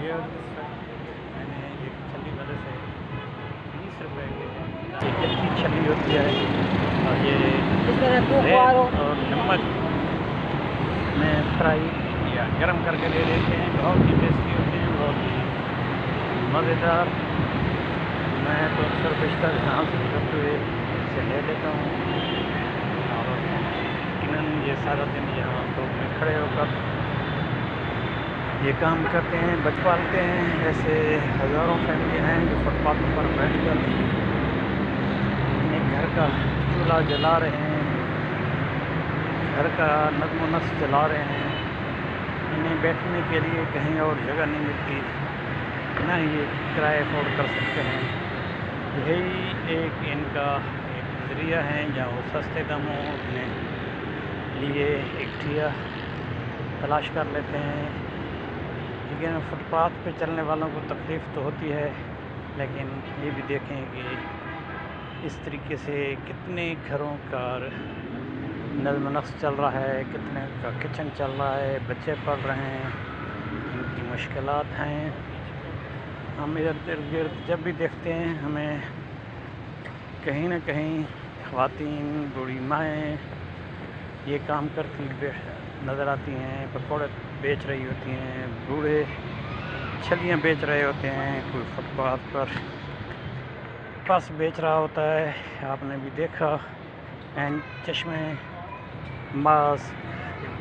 ये मैंने एक छल्ली वाले से 20 रुपए के एक अच्छी छल्ली होती है और ये रेत और नमक में फ्राई या गरम करके दे देते हैं। बहुत ही टेस्टी होते हैं, बहुत ही मज़ेदार। मैं तो अक्सर बेशतर यहाँ से करते हुए इसे ले लेता हूँ और यकीनन ये सारा दिन यहाँ तो में खड़े होकर ये काम करते हैं, बच पालते हैं। ऐसे हज़ारों फैमिली हैं जो फुटपाथों पर बैठ कर अपने घर का चूल्हा जला रहे हैं, घर का नज़्म नस्क़ चला रहे हैं। इन्हें बैठने के लिए कहीं और जगह नहीं मिलती, ना ये किराए अफोर्ड कर सकते हैं। यही एक इनका एक नज़रिया है जहाँ वो सस्ते दामों अपने लिए एक ठिया तलाश कर लेते हैं। लेकिन फुटपाथ पे चलने वालों को तकलीफ़ तो होती है, लेकिन ये भी देखें कि इस तरीके से कितने घरों का नज़्म नस्क़ चल रहा है, कितने का किचन चल रहा है, बच्चे पढ़ रहे हैं, इनकी मुश्किलात हैं। हम इर्द गिर्द जब भी देखते हैं हमें कहीं ना कहीं ख़वातीन, बूढ़ी माएँ ये काम करती नज़र आती हैं। पकौड़े बेच रही होती हैं, बूढ़े छलियाँ बेच रहे होते हैं, कोई फुटपाथ पर पर्स बेच रहा होता है। आपने भी देखा। एंड चश्मे, मास्क,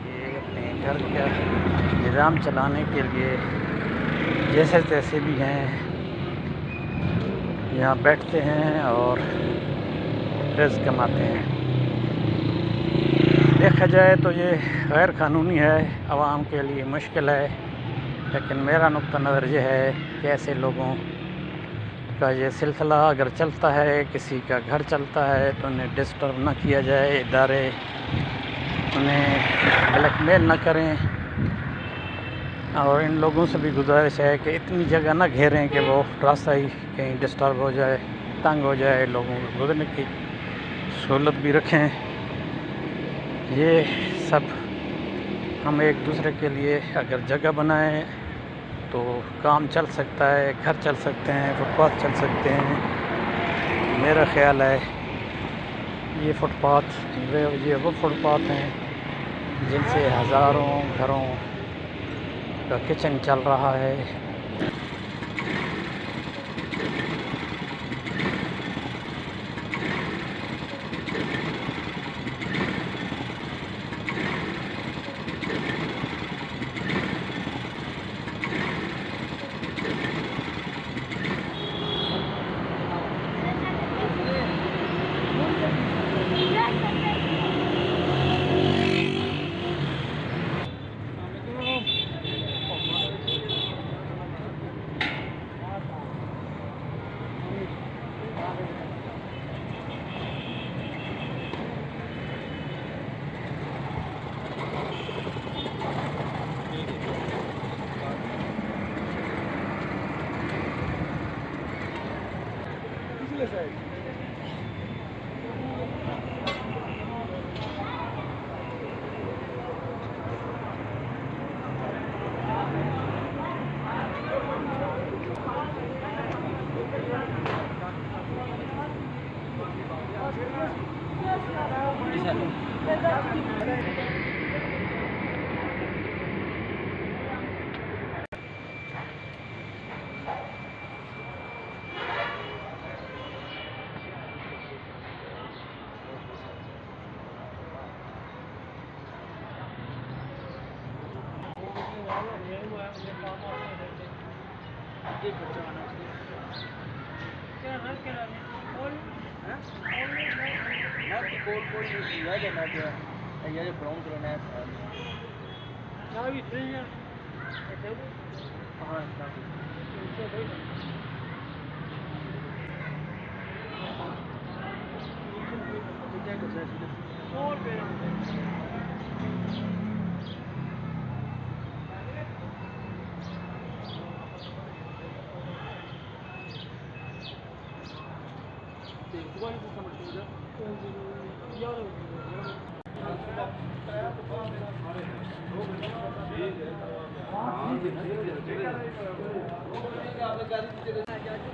ये अपने घर का निज़ाम चलाने के लिए जैसे तैसे भी हैं यहाँ बैठते हैं और रिज़्क़ कमाते हैं। देखा जाए तो ये गैर कानूनी है, आवाम के लिए मुश्किल है, लेकिन मेरा नुक्ता नज़र ये है कि ऐसे लोगों का ये सिलसिला अगर चलता है, किसी का घर चलता है तो उन्हें डिस्टर्ब ना किया जाए, इदारे उन्हें ब्लैकमेल ना करें। और इन लोगों से भी गुजारिश है कि इतनी जगह ना घेरें कि वो रास्ता ही कहीं डिस्टर्ब हो जाए, तंग हो जाए। लोगों को गुजरने की सहूलत भी रखें। ये सब हम एक दूसरे के लिए अगर जगह बनाएं तो काम चल सकता है, घर चल सकते हैं, फुटपाथ चल सकते हैं। मेरा ख़्याल है ये वो फुटपाथ हैं जिनसे हज़ारों घरों का किचन चल रहा है।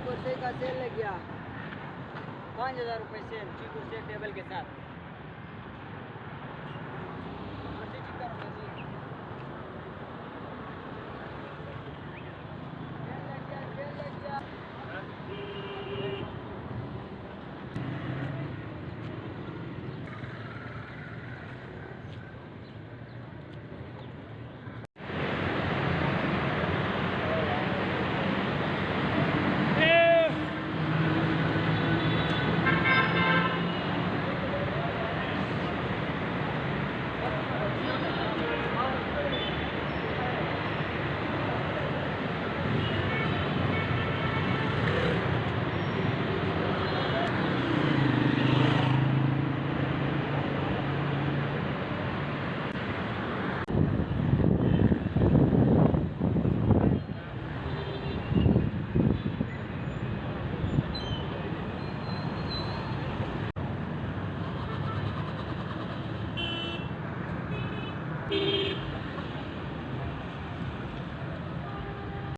कुर्सी का सेल लग गया 5000 रुपये सेल, 6 कुर्सी टेबल के साथ।